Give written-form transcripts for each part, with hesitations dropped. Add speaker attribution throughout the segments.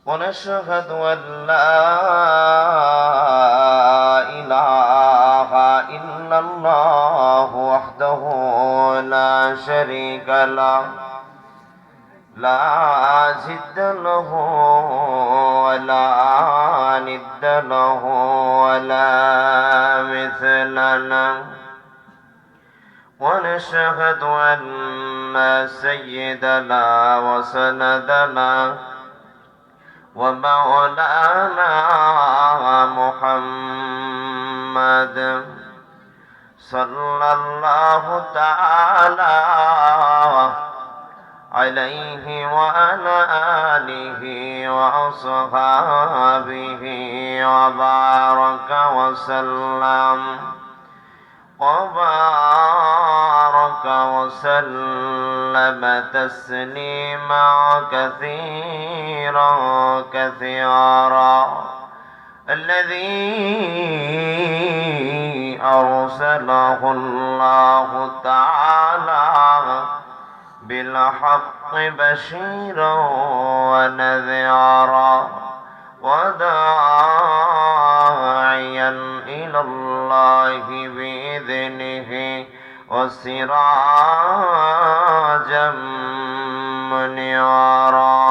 Speaker 1: ونشهد أن لا إله إلا الله وحده لا شريك له لا ضد له ولا ند له ولا مثل له ونشهد أن سيدنا وسندنا ومولانا محمد صلى الله تعالى عليه وعلى آله وأصحابه وبارك وسلم تسليما كثيرا كثيرا الذي أرسله الله تعالى بالحق بشيرا ونذيرا وداعيا إلى الله بإذنه وسراجا منيرا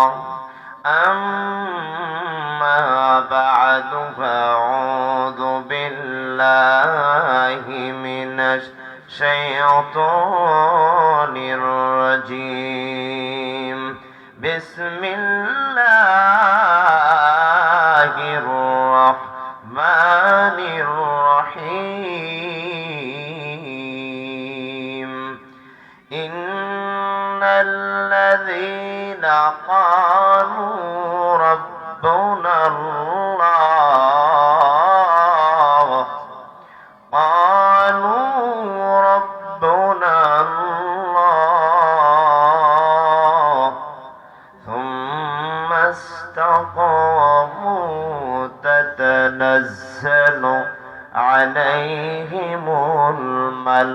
Speaker 1: أما بعد فأعوذ بالله من الشيطان الرجيم بسم الله الرحمن الرحيم إن الذين قالوا ربنا الله ثم استقاموا تتنزل عليهم الملائكة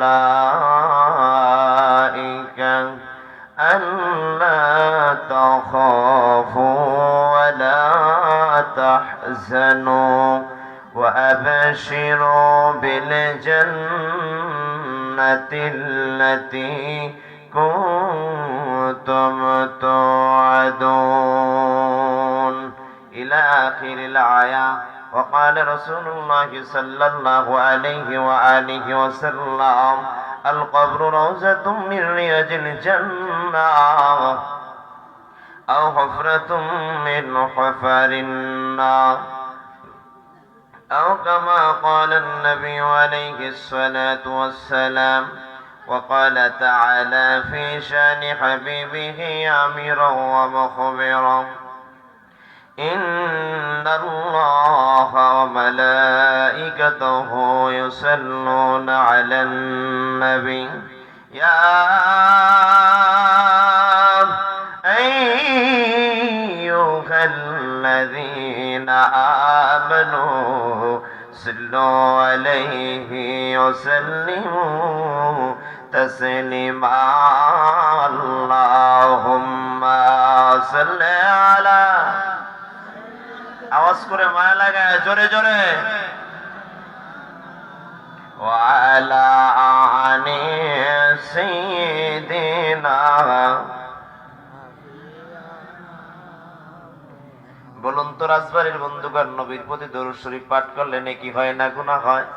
Speaker 1: ألا تخافوا ولا تحزنوا وأبشروا بالجنة التي كنتم توعدون إلى آخر الآية. وقال رسول الله صلى الله عليه وآله وسلم القبر روضة من رياض الجنة أو حفرة من حفر النار أو كما قال النبي عليه الصلاة والسلام. وقال تعالى في شان حبيبه آمرا ومخبرا إن الله وملائكته يصلون على النبي يا أيها الذين آمنوا صلوا عليه وسلموا تسليما اللهم صل على আওয়াজ করে মায়া লাগায় জোরে জোরে ওয়ালা আনি সাইয়্যিদিনা। বলুন তো রাজবাড়ির বন্ধুগণ নবীর প্রতি দরুদ শরীফ পাঠ করলে নেকি হয় না গুনাহ হয়?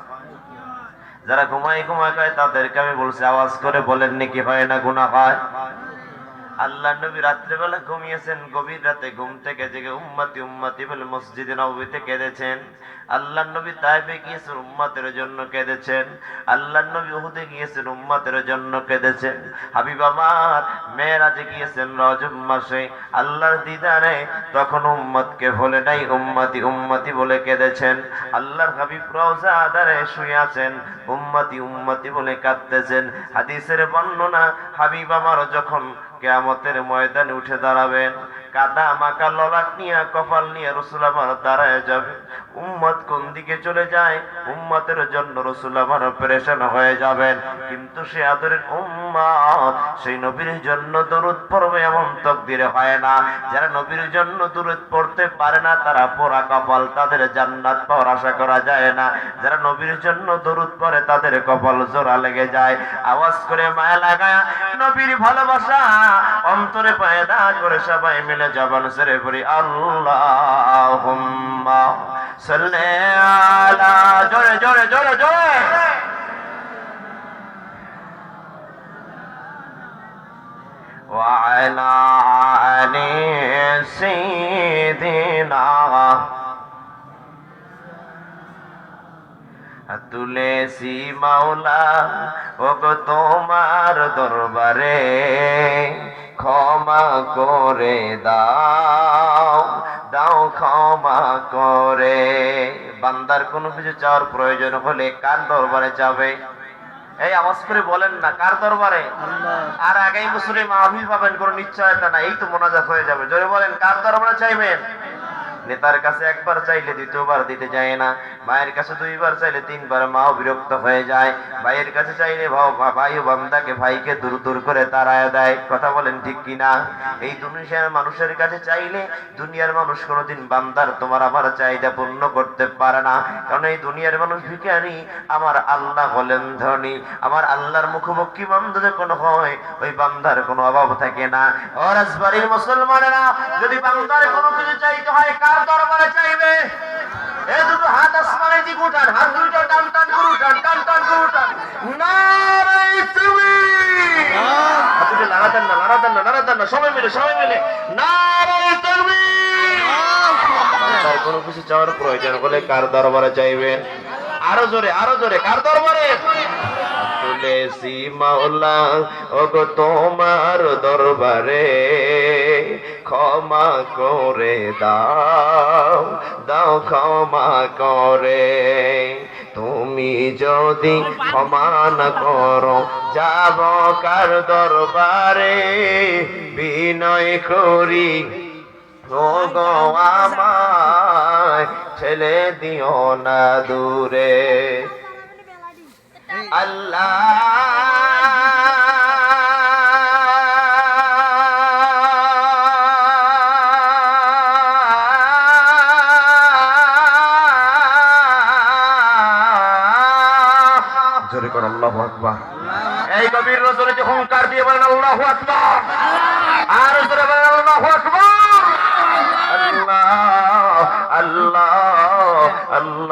Speaker 1: যারা ঘুমায় খায় তাদেরকে আমি বলছি আওয়াজ করে বলেন নেকি হয় না গুনাহ হয়? আল্লাহ নবী রাত্রেবেলা ঘুমিয়েছেন, গভীর রাতে ঘুম থেকে জেগে উম্মতি উম্মতি বলে মসজিদে নববীতে কেঁদেছেন। আল্লাহ নবী তায়েফে গিয়েছেন, উম্মতের জন্য কেঁদেছেন। আল্লাহ নবী উহুদে গিয়েছেন, উম্মতের জন্য কেঁদেছেন। হাবিব আমার মেরাজে গিয়েছেন রজব মাসে আল্লাহর দিদারে, তখন উম্মতকে ভুলে নাই উম্মতি উম্মতি বলে কেঁদেছেন। আল্লাহর হাবিব রওজা আদারে শুয়ে আছেন, উম্মতি উম্মতি বলে কাঁদতেছেন। হাদিসের বর্ণনা হাবিব আমার যখন কিয়ামতের ময়দানে উঠে দাঁড়াবেন, কাদা মাখা ললাট নিয়ে কপাল নিয়ে রাসূল আমার দাঁড়ায় যাবে। উম্মত কোন দিকে চলে যায়, উম্মতের জন্য রাসূল আমার পেরেশান হয়ে যাবেন। কিন্তু সে আদরের উম্মত সেই নবীর জন্য দরুদ পড়বে এমন তাকদীরে হয় না। যারা নবীর জন্য দরুদ পড়তে পারে না তারা পোড়া কপাল, তাদের জান্নাত পাওয়ার আশা করা যায় না। যারা নবীর জন্য দরুদ পড়ে তাদের কপাল জোড়া লেগে যায়। আওয়াজ করে মায়া লাগায় নবীর ভালোবাসা অন্তরে পয়দা করে সবাই মিলে জবান ছেড়ে পড়ি আল্লাহুম্মা সাল্লি আলা, জোরে জোরে জোরে জোরে। ওয়া আলা আলি সাইয়্যিদিনা, তুলেছি মাওলা ওগো তোমার দরবারে, ক্ষমা করে দাও দাও ক্ষমা করে। বান্দার কোনো কিছু চাওয়ার প্রয়োজন হলে কার দরবারে যাবে? এই আওয়াজ করে বলেন না, কার দরবারে? আর আগামী বছরে মাহফিল পাবেন কোনো নিশ্চয়তা না, এই তো মোনাজাত হয়ে যাবে। জোরে বলেন, কার দরবারে চাইবেন? নেতার কাছে একবার চাইলে দ্বিতীয়বার দিতে যায় না, মায়ের কাছে দুইবার চাইলে তিনবার মাও বিরক্ত হয়ে যায়, ভাইয়ের কাছে চাইলে ভাই ও বান্দাকে ভাইকে দূর দূর করে তাড়ায় দেয়। কথা বলেন ঠিক কিনা? এই দুনিয়ার মানুষের কাছে চাইলে দুনিয়ার মানুষ কোনোদিন বান্দার তোমার আমার চাহিদা পূর্ণ করতে পারে না, কারণ এই দুনিয়ার মানুষ ভিখারি, আমার আল্লাহ হলেন ধনী। আমার আল্লাহর মুখোমুখি বান্দা যখন হয় ওই বান্দার কোনো অভাব থাকে না। ও রাজবাড়ির মুসলমানেরা, যদি বান্দার কোনো কিছু চাইতে হয় কার দরবারে চাইবে? এই দুটো হাত আসমানে দিকে উঠান, হাত দুটো টান টান করে উঠান, টান টান করে উঠান। নারে তাকবীর! হাত দুটো লাড়াতেন না, লাড়াতেন না, লাড়াতেন না, সবাই মিলে সবাই মিলে নারে তাকবীর! তার কোনো কিছু চাওয়ার প্রয়োজন হলে কার দরবারে চাইবেন? আরো জোরে আরো জোরে, কার দরবারে? তুলেছি মাওলা ওগো তোমার দরবারে, ক্ষমা করে দাও দাও ক্ষমা করে। তুমি যদি ক্ষমা না করো যাব কার দরবারে, বিনয় করি ওগো আমায় ছেলে দিও না দূরে। আল্লাহ জোরে কর আল্লাহু আকবার। এই গভীর রজনী যে হুঙ্কার দিয়ে বলেন আল্লাহু আকবার, আর জোরে বলেন আল্লাহু আকবার। আল্লাহ আল্লাহ আল্লাহ।